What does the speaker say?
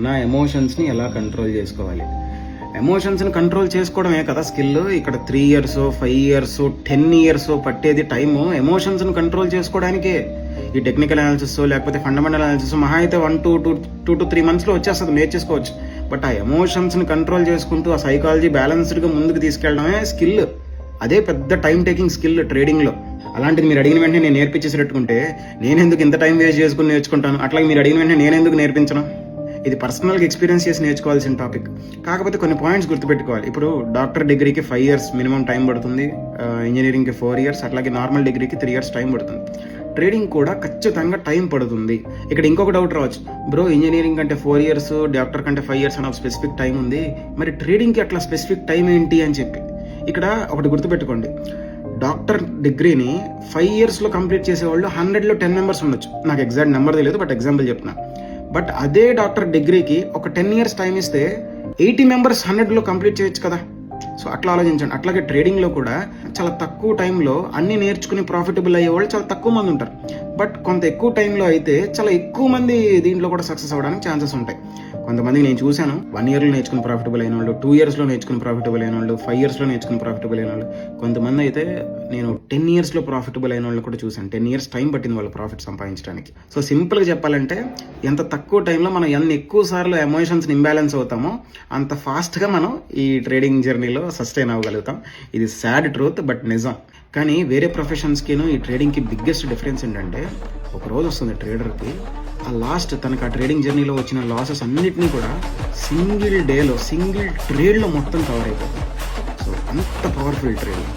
నా ఎమోషన్స్ని ఎలా కంట్రోల్ చేసుకోవాలి. ఎమోషన్స్ని కంట్రోల్ చేసుకోవడమే కదా స్కిల్. ఇక్కడ 3 years 5 years 10 years పట్టేది టైము ఎమోషన్స్ని కంట్రోల్ చేసుకోవడానికే. ఈ టెక్నికల్ అనాలిసిస్ లేకపోతే ఫండమెంటల్ అనాలిసిస్ మహా అయితే 1 to 3 monthsలో వచ్చేస్తుంది, నేర్చేసుకోవచ్చు. బట్ ఆ ఎమోషన్స్ని కంట్రోల్ చేసుకుంటూ ఆ సైకాలజీ బ్యాలెన్స్డ్గా ముందుకు తీసుకెళ్ళడమే స్కిల్. అదే పెద్ద టైం టేకింగ్ స్కిల్ ట్రేడింగ్లో. అలాంటిది మీరు అడిగిన వెంటనే నేను నేర్పించేసేటట్టుకుంటే నేను ఎందుకు ఇంత టైం వేస్ట్ చేసుకుని నేర్చుకుంటాను. అట్లాగే మీరు అడిగిన వెంటనే నేను ఎందుకు నేర్పించను. ఇది పర్సనల్గా ఎక్స్పీరియన్స్ చేసి నేర్చుకోవాల్సిన టాపిక్. కాకపోతే కొన్ని పాయింట్స్ గుర్తుపెట్టుకోవాలి. ఇప్పుడు డాక్టర్ డిగ్రీకి 5 years మినిమం టైం పడుతుంది, ఇంజనీరింగ్కి 4 years, అట్లాగే నార్మల్ డిగ్రీకి 3 years టైం పడుతుంది. ట్రేడింగ్ కూడా ఖచ్చితంగా టైం పడుతుంది. ఇక్కడ ఇంకొక డౌట్ రావచ్చు, బ్రో ఇంజనీరింగ్ కంటే 4 years, డాక్టర్ కంటే 5 years అని ఒక స్పెసిఫిక్ టైం ఉంది, మరి ట్రేడింగ్కి అట్లా స్పెసిఫిక్ టైం ఏంటి అని చెప్పి. ఇక్కడ ఒకటి గుర్తుపెట్టుకోండి, డాక్టర్ డిగ్రీని 5 yearsలో కంప్లీట్ చేసేవాళ్ళు 100లో 10 members ఉండొచ్చు. నాకు ఎగ్జాక్ట్ నెంబర్ తెలియదు, బట్ ఎగ్జాంపుల్ చెప్తున్నా. బట్ అదే డాక్టర్ డిగ్రీకి ఒక 10 years టైం ఇస్తే 80 members 100లో కంప్లీట్ చేయొచ్చు కదా. సో అట్లా ఆలోచించండి. అట్లాగే ట్రేడింగ్లో కూడా చాలా తక్కువ టైంలో అన్ని నేర్చుకుని ప్రాఫిటబుల్ అయ్యే వాళ్ళు చాలా తక్కువ మంది ఉంటారు. బట్ కొంత ఎక్కువ టైంలో అయితే చాలా ఎక్కువ మంది దీంట్లో కూడా సక్సెస్ అవ్వడానికి ఛాన్సెస్ ఉంటాయి. కొంతమందికి నేను చూశాను 1 yearలో నేర్చుకుని ప్రాఫిటబుల్ అయిన వాళ్ళు, 2 yearsలో నేర్చుకుని ప్రాఫిటబుల్ అయిన వాళ్ళు, 5 yearsలో నేర్చుకుని ప్రాఫిటబుల్ అయిన వాళ్ళు. కొంతమంది అయితే నేను 10 yearsలో ప్రాఫిటబుల్ అయిన వాళ్ళు కూడా చూశాను. 10 years టైం పట్టింది వాళ్ళు ప్రాఫిట్ సంపాదించడానికి. సో సింపుల్గా చెప్పాలంటే ఎంత తక్కువ టైంలో మనం ఎన్ని ఎక్కువ సార్లు ఎమోషన్స్ని ఇంబ్యాలెన్స్ అవుతామో అంత ఫాస్ట్గా మనం ఈ ట్రేడింగ్ జర్నీలో సస్టైన్ అవ్వగలుగుతాం. ఇది సాడ్ ట్రూత్, బట్ నిజం. కానీ వేరే ప్రొఫెషన్స్కిను ఈ ట్రేడింగ్కి బిగ్గెస్ట్ డిఫరెన్స్ ఏంటంటే, ఒక రోజు వస్తుంది ట్రేడర్కి, ఆ లాస్ట్ తనకు ఆ ట్రేడింగ్ జర్నీలో వచ్చిన లాసెస్ అన్నిటినీ కూడా సింగిల్ ట్రేడ్లో మొత్తం కవర్ అయిపోతుంది. సో అంత పవర్ఫుల్ ట్రేడింగ్.